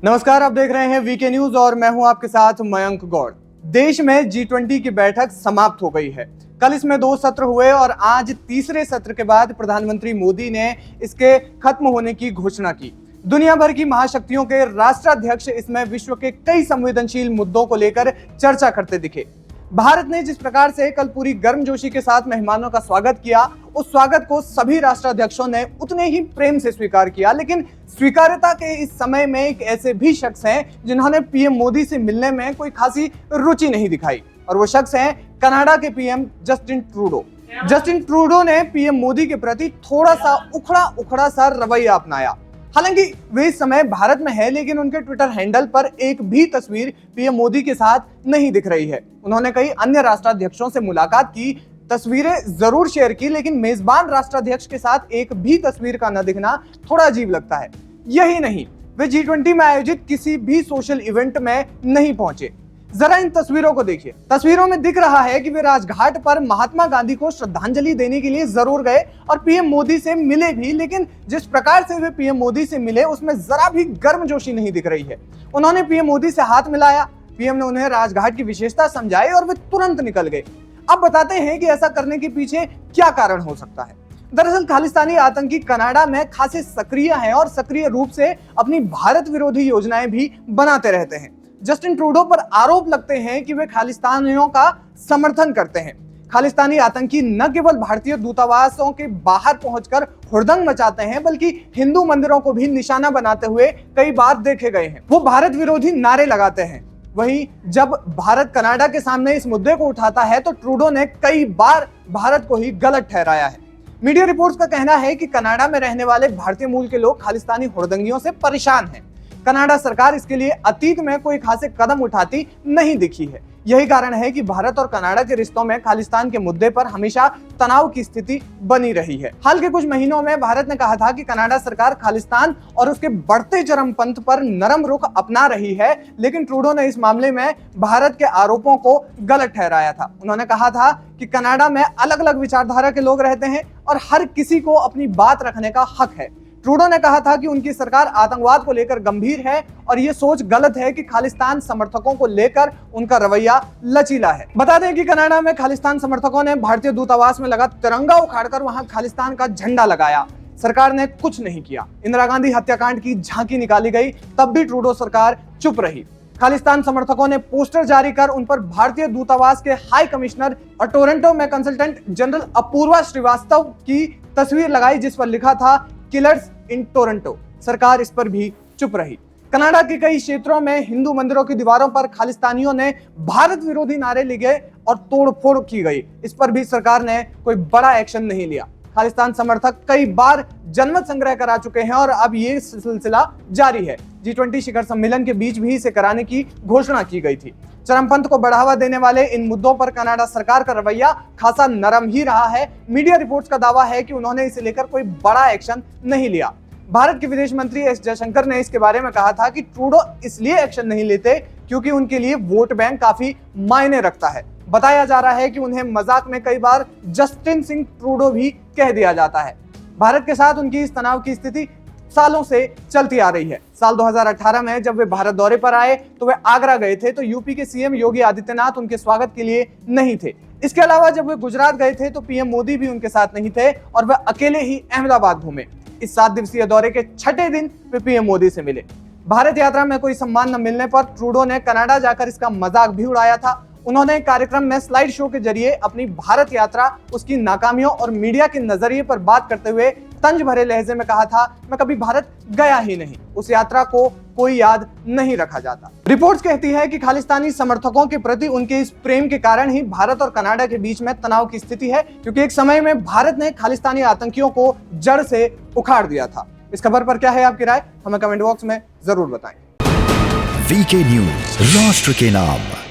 नमस्कार, आप देख रहे हैं वीके न्यूज और मैं हूं आपके साथ मयंक गौड़। देश में G20 की बैठक समाप्त हो गई है। कल इसमें 2 सत्र हुए और आज तीसरे सत्र के बाद प्रधानमंत्री मोदी ने इसके खत्म होने की घोषणा की। दुनिया भर की महाशक्तियों के राष्ट्राध्यक्ष इसमें विश्व के कई संवेदनशील मुद्दों को लेकर चर्चा करते दिखे। भारत ने जिस प्रकार से कल पूरी गर्मजोशी के साथ मेहमानों का स्वागत किया, उस स्वागत को सभी राष्ट्राध्यक्षों ने उतने ही प्रेम से स्वीकार किया। लेकिन स्वीकार्यता के इस समय में एक ऐसे भी शख्स हैं जिन्होंने पीएम मोदी से मिलने में कोई खासी रुचि नहीं दिखाई, और वो शख्स हैं कनाडा के PM Justin Trudeau. Justin Trudeau ने पीएम मोदी के प्रति थोड़ा सा उखड़ा सा रवैया अपनाया। हालांकि वे इस समय भारत में है, लेकिन उनके ट्विटर हैंडल पर एक भी तस्वीर पीएम मोदी के साथ नहीं दिख रही है। उन्होंने कई अन्य राष्ट्राध्यक्षों से मुलाकात की, तस्वीरें जरूर शेयर की, लेकिन मेजबान राष्ट्राध्यक्ष के साथ एक भी तस्वीर का न दिखना थोड़ा अजीब लगता है। यही नहीं, वे G20 में आयोजित किसी भी सोशल इवेंट में नहीं पहुंचे। जरा इन तस्वीरों को देखिए। तस्वीरों में दिख रहा है कि वे राजघाट पर महात्मा गांधी को श्रद्धांजलि देने के लिए जरूर गए और पीएम मोदी से मिले भी, लेकिन जिस प्रकार से वे पीएम मोदी से मिले उसमें जरा भी गर्मजोशी नहीं दिख रही है। उन्होंने पीएम मोदी से हाथ मिलाया, पीएम ने उन्हें राजघाट की विशेषता समझाई और वे तुरंत निकल गए। अब बताते हैं कि ऐसा करने के पीछे क्या कारण हो सकता है। दरअसल खालिस्तानी आतंकी कनाडा में खासे सक्रिय हैं और सक्रिय रूप से अपनी भारत विरोधी योजनाएं भी बनाते रहते हैं। जस्टिन ट्रूडो पर आरोप लगते हैं कि वे खालिस्तानियों का समर्थन करते हैं। खालिस्तानी आतंकी न केवल भारतीय दूतावासों के बाहर पहुंचकर हुड़दंग मचाते हैं, बल्कि हिंदू मंदिरों को भी निशाना बनाते हुए कई बार देखे गए हैं। वो भारत विरोधी नारे लगाते हैं। वहीं जब भारत कनाडा के सामने इस मुद्दे को उठाता है तो ट्रूडो ने कई बार भारत को ही गलत ठहराया है। मीडिया रिपोर्ट्स का कहना है कि कनाडा में रहने वाले भारतीय मूल के लोग खालिस्तानी हुड़दंगियों से परेशान हैं। कनाडा सरकार इसके लिए अतीत में कोई खासे कदम उठाती नहीं दिखी है। यही कारण है कि भारत और कनाडा के रिश्तों में खालिस्तान के मुद्दे पर हमेशा तनाव की स्थिति बनी रही है। हाल के कुछ महीनों में भारत ने कहा था कि कनाडा सरकार खालिस्तान और उसके बढ़ते चरमपंथ पर नरम रुख अपना रही है, लेकिन ट्रूडो ने इस मामले में भारत के आरोपों को गलत ठहराया था। उन्होंने कहा था कि कनाडा में अलग अलग विचारधारा के लोग रहते हैं और हर किसी को अपनी बात रखने का हक है। ट्रूडो ने कहा था कि उनकी सरकार आतंकवाद को लेकर गंभीर है और ये सोच गलत है कि खालिस्तान समर्थकों को लेकर उनका रवैया लचीला है। बता दें कि कनाडा में खालिस्तान समर्थकों ने भारतीय दूतावास में लगा तिरंगा उखाड़कर वहां खालिस्तान का झंडा लगाया। सरकार ने कुछ नहीं किया। इंदिरा गांधी हत्याकांड की झांकी निकाली गई, तब भी ट्रूडो सरकार चुप रही। खालिस्तान समर्थकों ने पोस्टर जारी कर उन पर भारतीय दूतावास के हाई कमिश्नर और टोरंटो में कंसल्टेंट जनरल अपूर्वा श्रीवास्तव की तस्वीर लगाई, जिस पर लिखा था किलर्स इन टोरंटो। सरकार इस पर भी चुप रही। कनाडा के कई क्षेत्रों में हिंदू मंदिरों की दीवारों पर खालिस्तानियों ने भारत विरोधी नारे लिखे और तोड़फोड़ की गई। इस पर भी सरकार ने कोई बड़ा एक्शन नहीं लिया। खालिस्तान समर्थक कई बार जनमत संग्रह करा चुके हैं और अब ये सिलसिला जारी है। G20 शिखर सम्मेलन के बीच भी इसे कराने की घोषणा की गई थी। चरमपंथ को बढ़ावा देने वाले इन मुद्दों पर कनाडा सरकार का रवैया खासा नरम ही रहा है। मीडिया रिपोर्ट्स का दावा है कि उन्होंने इसे लेकर कोई बड़ा एक्शन नहीं लिया। भारत के विदेश मंत्री एस जयशंकर ने इसके बारे में कहा था कि ट्रूडो इसलिए एक्शन नहीं लेते क्योंकि उनके लिए वोट बैंक काफी मायने रखता है। बताया जा रहा है कि उन्हें मजाक में कई बार जस्टिन सिंह ट्रूडो भी कह दिया जाता है। भारत के साथ उनकी इस तनाव की स्थिति सालों से चलती आ रही है। साल 2018 में जब वे भारत दौरे पर आए तो वे आगरा गए थे, तो यूपी के सीएम योगी आदित्यनाथ उनके स्वागत के लिए नहीं थे। इसके अलावा जब वे गुजरात गए थे तो पीएम मोदी भी उनके साथ नहीं थे और वे अकेले ही अहमदाबाद घूमे। इस 7 दिवसीय दौरे के 6ठे दिन वे पीएम मोदी से मिले। भारत यात्रा में कोई सम्मान न मिलने पर ट्रूडो ने कनाडा जाकर इसका मजाक भी उड़ाया था। उन्होंने कार्यक्रम में स्लाइड शो के जरिए अपनी भारत यात्रा, उसकी नाकामियों और मीडिया के नजरिए पर बात करते हुए तंज भरे लहजे में कहा था, मैं कभी भारत गया ही नहीं, उस यात्रा को कोई याद नहीं रखा जाता। रिपोर्ट्स कहती है कि खालिस्तानी समर्थकों के प्रति उनके इस प्रेम के कारण ही भारत और कनाडा के बीच में तनाव की स्थिति है, क्योंकि एक समय में भारत ने खालिस्तानी आतंकियों को जड़ से उखाड़ दिया था। इस खबर पर क्या है आपकी राय, हमें कमेंट बॉक्स में जरूर बताएं। वीके न्यूज, राष्ट्र के नाम।